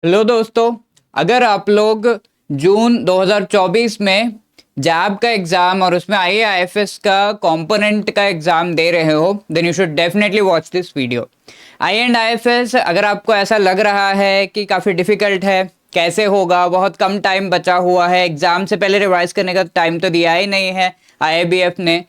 Hello दोस्तों, अगर आप लोग जून 2024 में जैब का एग्जाम और उसमें आईएएफएस का कंपोनेंट का एग्जाम दे रहे हो then you should definitely watch this video. I and IFS अगर आपको ऐसा लग रहा है कि काफ़ी डिफिकल्ट है, कैसे होगा, बहुत कम टाइम बचा हुआ है, एग्जाम से पहले रिवाइज करने का टाइम तो दिया ही नहीं है आईएबीएफ ने,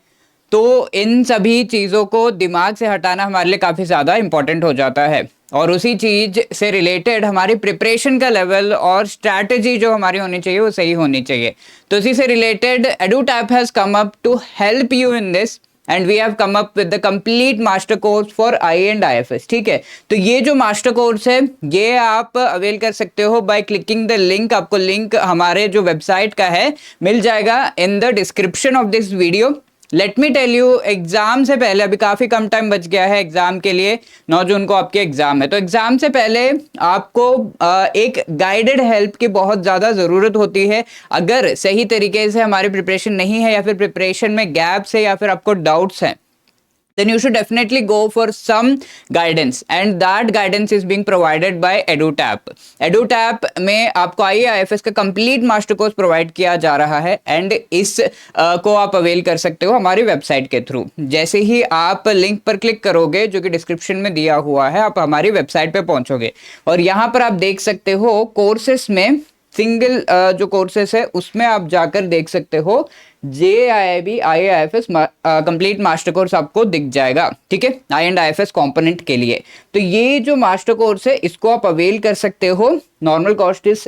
तो इन सभी चीज़ों को दिमाग से हटाना हमारे लिए काफ़ी ज़्यादा इंपॉर्टेंट हो जाता है। और उसी चीज़ से रिलेटेड हमारी प्रिपरेशन का लेवल और स्ट्रैटेजी जो हमारी होनी चाहिए वो सही होनी चाहिए। तो इसी से related EduTap has come up to help you in this and we have come up with the complete master course for I and IFS. ठीक है, तो ये जो मास्टर कोर्स है ये आप अवेल कर सकते हो बाय क्लिकिंग द लिंक। आपको लिंक हमारे जो वेबसाइट का है मिल जाएगा in the description of this video. Let me tell you, exam से पहले अभी काफ़ी कम टाइम बच गया है एग्जाम के लिए। 9 जून को आपके एग्जाम है, तो एग्जाम से पहले आपको एक गाइडेड हेल्प की बहुत ज़्यादा ज़रूरत होती है। अगर सही तरीके से हमारी प्रिपरेशन नहीं है या फिर प्रिपरेशन में गैप्स है या फिर आपको डाउट्स हैं, then you should definitely go for some guidance and that guidance is being provided by EduTap। EduTap में आपको आईएएफएस का कंप्लीट मास्टर कोर्स प्रोवाइड किया जा रहा है एंड इस को आप अवेल कर सकते हो हमारी वेबसाइट के थ्रू। जैसे ही आप लिंक पर क्लिक करोगे जो कि डिस्क्रिप्शन में दिया हुआ है, आप हमारी वेबसाइट पे पहुंचोगे और यहाँ पर आप देख सकते हो कोर्सेस में सिंगल जो कोर्सेस है उसमें आप जाकर देख सकते हो JIIB आईएएफएस कंप्लीट मास्टर कोर्स आपको दिख जाएगा। ठीक है, आई एंड आईएफएस कंपोनेंट के लिए। तो ये जो मास्टर कोर्स है इसको आप अवेल कर सकते हो। Normal cost is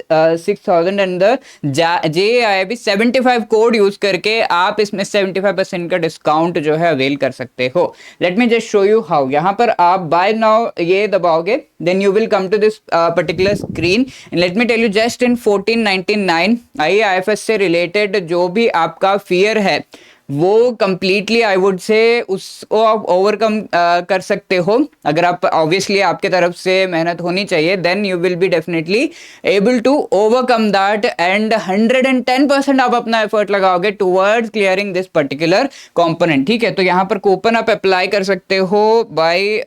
6000 and the JIIB 75 code use करके आप इसमें 75% का डिस्काउंट जो है अवेल कर सकते हो। Let me just show you how. यहाँ पर आप बाय नाउ ये दबाओगे then you will come to this particular screen and let me tell you just in 1499 IAFS से रिलेटेड जो भी आपका फियर है वो कंप्लीटली आई वुड से उसको आप ओवरकम कर सकते हो। अगर आप ऑब्वियसली आपके तरफ से मेहनत होनी चाहिए then you will be definitely able to overcome that and 110% आप अपना एफर्ट लगाओगे towards clearing this particular component. ठीक है, तो यहाँ पर कूपन आप अप्लाई कर सकते हो bye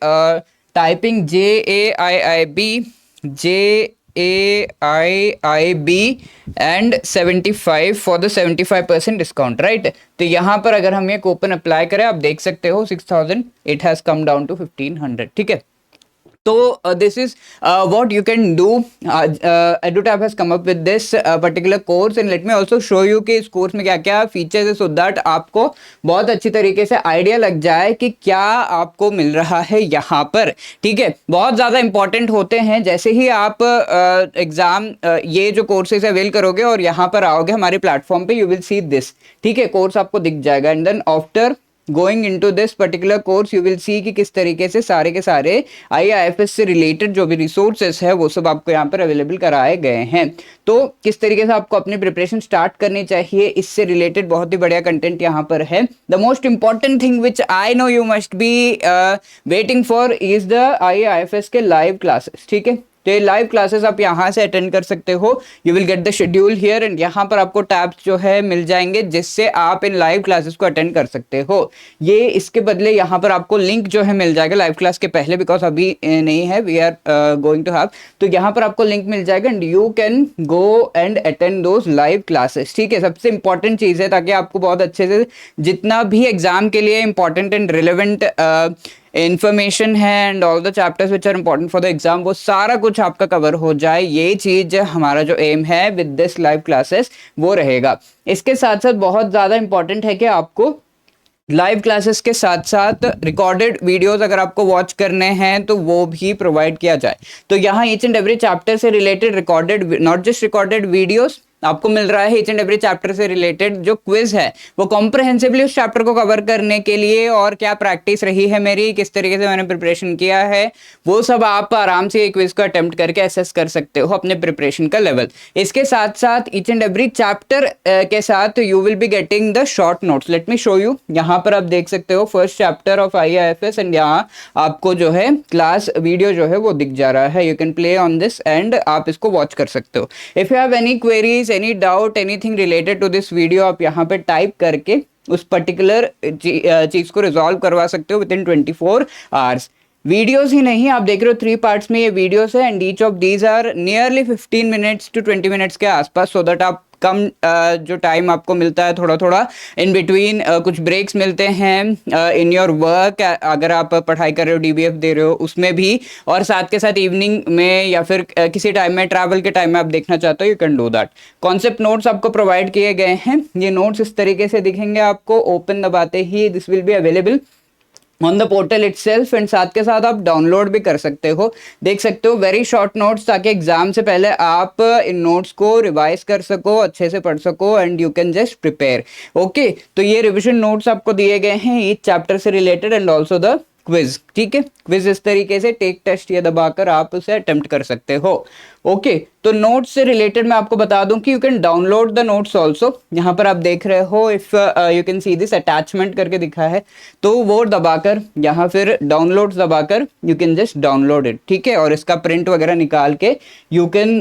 typing JAIIB and 75 for the 75% discount, right. तो यहाँ पर अगर हम ये कूपन अप्लाई करें आप देख सकते हो 6000 it has come down to 1500। ठीक है, तो this is what you can do। EduTap has come up with this particular course and let me also show you कि इस कोर्स में क्या क्या फीचर्स है so that आपको बहुत अच्छी तरीके से आइडिया लग जाए कि क्या आपको मिल रहा है यहाँ पर। ठीक है, बहुत ज़्यादा इंपॉर्टेंट होते हैं। जैसे ही आप एग्ज़ाम ये जो कोर्सेज अवेल करोगे और यहाँ पर आओगे हमारे प्लेटफॉर्म पे यू विल सी दिस। ठीक है, कोर्स आपको दिख जाएगा and then after going into this particular course you will see कि किस तरीके से सारे के सारे आईएएफएस से रिलेटेड जो भी रिसोर्सेस है वो सब आपको यहाँ पर अवेलेबल कराए गए हैं। तो किस तरीके से आपको अपनी प्रिपरेशन स्टार्ट करनी चाहिए इससे रिलेटेड बहुत ही बढ़िया कंटेंट यहाँ पर है। The most important thing which I know you must be waiting for is the IAFS के लाइव क्लासेस। ठीक है, तो ये लाइव क्लासेस आप यहाँ से अटेंड कर सकते हो। You will get the schedule here and यहाँ पर आपको टैब्स जो है मिल जाएंगे जिससे आप इन लाइव क्लासेस को अटेंड कर सकते हो। ये इसके बदले यहाँ पर आपको लिंक जो है मिल जाएगा लाइव क्लास के पहले, बिकॉज अभी नहीं है, we are going to have. तो यहाँ पर आपको लिंक मिल जाएगा and you can go and attend those live classes. ठीक है, सबसे इंपॉर्टेंट चीज़ है ताकि आपको बहुत अच्छे से जितना भी एग्जाम के लिए इंपॉर्टेंट एंड रिलेवेंट इंफॉर्मेशन है and all the chapters which are important for the exam वो सारा कुछ आपका कवर हो जाए। ये चीज़ हमारा जो एम है विद दिस लाइव क्लासेस वो रहेगा। इसके साथ साथ बहुत ज़्यादा इंपॉर्टेंट है कि आपको लाइव क्लासेस के साथ साथ रिकॉर्डेड वीडियोस अगर आपको वॉच करने हैं तो वो भी प्रोवाइड किया जाए। तो यहाँ ईच एंड एवरी चैप्टर से related recorded, not just recorded videos आपको मिल रहा है, ईच एंड एवरी चैप्टर से रिलेटेड जो क्विज है वो कॉम्प्रहेंसिवली उस चैप्टर को कवर करने के लिए और क्या प्रैक्टिस रही है मेरी, किस तरीके से मैंने प्रिपरेशन किया है, वो सब आप आराम से एक क्विज को अटेम्प्ट करके असेस कर सकते हो अपने प्रिपरेशन का लेवल। इसके साथ साथ ईच एंड एवरी चैप्टर के साथ you will be getting the short notes. Let me show you. यहाँ पर आप देख सकते हो फर्स्ट चैप्टर ऑफ आईएएफएस एंड यहाँ आपको जो है क्लास वीडियो जो है वो दिख जा रहा है। You can play on this and आप इसको वॉच कर सकते हो। If you have any queries, any doubt, anything related to this video आप यहाँ पे टाइप करके उस पर्टिकुलर चीज को रिजॉल्व करवा सकते हो विद इन 24 आवर्स। वीडियोस ही नहीं, आप देख रहे हो 3 पार्ट्स में ये वीडियोस है and each of these are nearly 15 minutes to 20 minutes के आसपास, सो दैट आप कम जो टाइम आपको मिलता है थोड़ा थोड़ा इन बिटवीन, कुछ ब्रेक्स मिलते हैं इन योर वर्क, अगर आप पढ़ाई कर रहे हो, डीबीएफ दे रहे हो उसमें भी, और साथ के साथ इवनिंग में या फिर किसी टाइम में, ट्रैवल के टाइम में आप देखना चाहते हो, you can do that. Concept notes आपको प्रोवाइड किए गए हैं, ये नोट्स इस तरीके से दिखेंगे आपको, ओपन दबाते ही this will be available on the portal itself, and साथ के साथ आप डाउनलोड भी कर सकते हो, देख सकते हो, वेरी शॉर्ट नोट्स, ताकि एग्जाम से पहले आप इन नोट्स को रिवाइज कर सको, अच्छे से पढ़ सको and you can just prepare. Okay, तो ये रिविजन नोट्स आपको दिए गए हैं ईच चैप्टर से related and also the quiz. ठीक है, क्विज इस तरीके से टेक टेस्ट ये दबाकर आप उसे अटेम्प्ट कर सकते हो। ओके, तो नोट्स से रिलेटेड मैं आपको बता दूं कि you can download the notes also. यहाँ पर आप देख रहे हो, if you can see this attachment करके दिखा है, तो वो दबाकर यहाँ फिर डाउनलोड दबाकर you can just download it. ठीक है, और इसका प्रिंट वगैरह निकाल के you can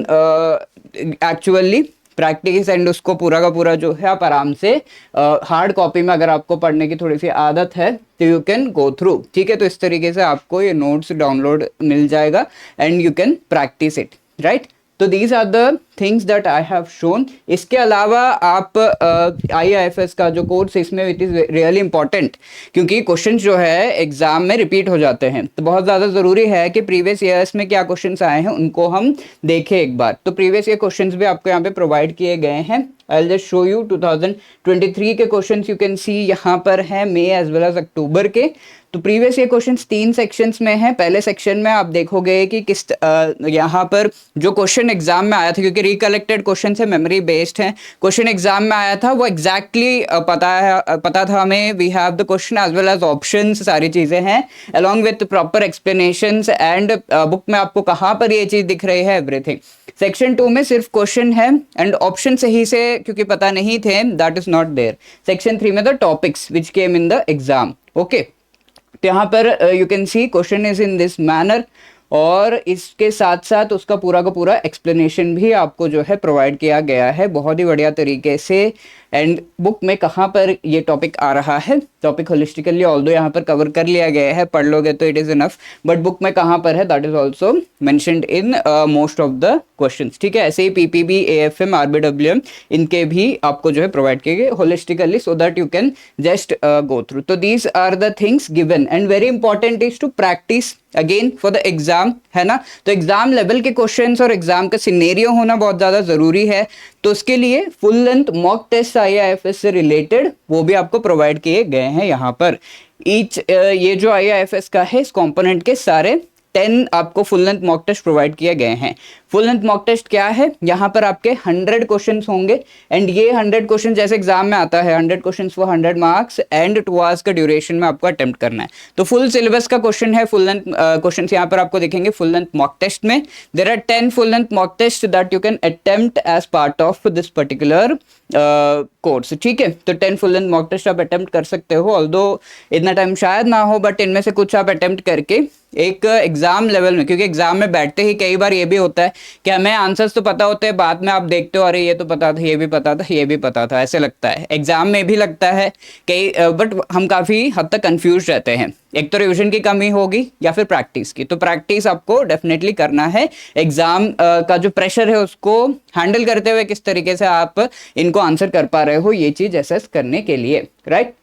actually practice and उसको पूरा का पूरा जो है आप आराम से हार्ड कॉपी में, अगर आपको पढ़ने की थोड़ी सी आदत है तो यू कैन गो थ्रू। ठीक है, तो इस तरीके से आपको ये नोट्स डाउनलोड मिल जाएगा and you can practise it, right. तो these are the things that I have shown. इसके अलावा आप IAFS का जो कोर्स है इसमें इट इज़ रियली इंपॉर्टेंट, क्योंकि क्वेश्चन जो है एग्जाम में रिपीट हो जाते हैं, तो बहुत ज़्यादा ज़रूरी है कि प्रीवियस ईयर्स में क्या क्वेश्चंस आए हैं उनको हम देखें एक बार। तो प्रीवियस ईयर क्वेश्चंस भी आपको यहाँ पे प्रोवाइड किए गए हैं। I will just show you 2023 के क्वेश्चंस, यू कैन सी यहाँ पर है मई एज वेल एज अक्टूबर के। तो प्रीवियस ये क्वेश्चंस 3 सेक्शंस में है। पहले सेक्शन में आप देखोगे कि किस यहाँ पर जो क्वेश्चन एग्जाम में आया था, क्योंकि रिकलेक्टेड क्वेश्चन है, मेमोरी बेस्ड है, क्वेश्चन एग्जाम में आया था वो एग्जैक्टली पता था हमें। We have the question as well as options, सारी चीज़ें हैं along with proper explanations and book में आपको कहाँ पर ये चीज़ दिख रही है, एवरीथिंग। सेक्शन 2 में सिर्फ क्वेश्चन है एंड ऑप्शन सही से क्योंकि पता नहीं थे, that is not there. Section 3 में the topics which came in the exam. Okay, तो यहाँ पर you can see question is in this manner, और इसके साथ साथ उसका पूरा का पूरा एक्सप्लेनेशन भी आपको जो है प्रोवाइड किया गया है बहुत ही बढ़िया तरीके से। एंड बुक में कहाँ पर ये टॉपिक आ रहा है, टॉपिक होलिस्टिकली ऑल्दो यहाँ पर कवर कर लिया गया है, पढ़ लोगे तो it is enough, but book में कहाँ पर है that is also mentioned in most of the questions. ठीक है, ऐसे ही PPB, AFM, RBWM इनके भी आपको जो है प्रोवाइड किए गए holistically, so that you can just go through. तो these are the things given and very important is to practise again for the exam, है ना। तो एग्जाम लेवल के क्वेश्चंस और एग्जाम का सिनेरियो होना बहुत ज़्यादा ज़रूरी है, तो उसके लिए full length mock test IAFS से रिलेटेड वो भी आपको प्रोवाइड किए गए हैं यहाँ पर। ईच ये जो IAFS का है इस कंपोनेंट के सारे 10 आपको full length mock test provide किए गए हैं। फुल लेंथ मॉक टेस्ट क्या है, यहाँ पर आपके 100 क्वेश्चंस होंगे एंड ये 100 क्वेश्चन जैसे एग्जाम में आता है 100 questions for 100 marks and 2 hours का ड्यूरेशन में आपको अटेम्प्ट करना है। तो फुल सिलेबस का क्वेश्चन है, फुल लेंथ क्वेश्चंस यहाँ पर आपको दिखेंगे फुल लेंथ मॉक टेस्ट में। There are 10 full length mock test that you can attempt as part of this particular course. ठीक है, तो 10 फुल लेंथ मॉक टेस्ट आप अटेम्प्ट कर सकते हो, ऑल्दो इतना टाइम शायद ना हो, बट इनमें से कुछ आप अटेम्प्ट करके एक एग्जाम लेवल में, क्योंकि एग्जाम में बैठते ही कई बार ये भी होता है कि हमें आंसर्स तो पता होते हैं, बाद में आप देखते हो अरे ये तो पता था, ये भी पता था, ये भी पता था, ऐसे लगता है। एग्जाम में भी लगता है कई, बट हम काफ़ी हद तक कंफ्यूज रहते हैं। एक तो रिविजन की कमी होगी या फिर प्रैक्टिस की, तो प्रैक्टिस आपको डेफिनेटली करना है। एग्जाम का जो प्रेशर है उसको हैंडल करते हुए किस तरीके से आप इनको आंसर कर पा रहे हो, ये चीज़ असेस करने के लिए, राइट।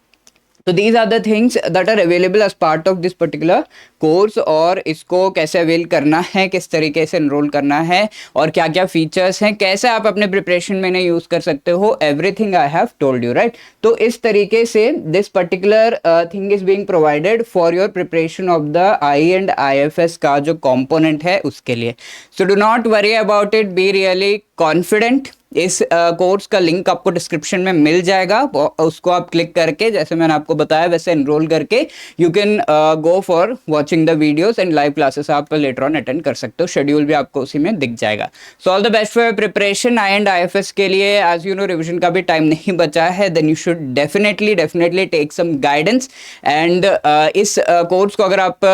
तो these are the things that are available as part of this particular course, और इसको कैसे अवेल करना है, किस तरीके से एनरोल करना है, और क्या क्या फीचर्स हैं, कैसे आप अपने प्रिपरेशन में इन्हें यूज़ कर सकते हो, everything I have told you, right. तो इस तरीके से this particular thing is being provided for your preparation of the I and IFS का जो कॉम्पोनेंट है उसके लिए। So do not worry about it, be really confident. इस कोर्स का लिंक आपको डिस्क्रिप्शन में मिल जाएगा, उसको आप क्लिक करके जैसे मैंने आपको बताया वैसे एनरोल करके you can go for watching the videos and live classes आप लेटर ऑन अटेंड कर सकते हो। शेड्यूल भी आपको उसी में दिख जाएगा। So all the best for preparation I and IFS के लिए। एज यू नो रिविजन का भी टाइम नहीं बचा है, then you should definitely take some guidance and इस कोर्स को अगर आप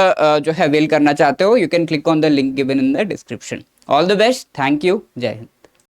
जो है अवेल करना चाहते हो, you can click on the link given in the description. All the best, thank you, जय हिंद।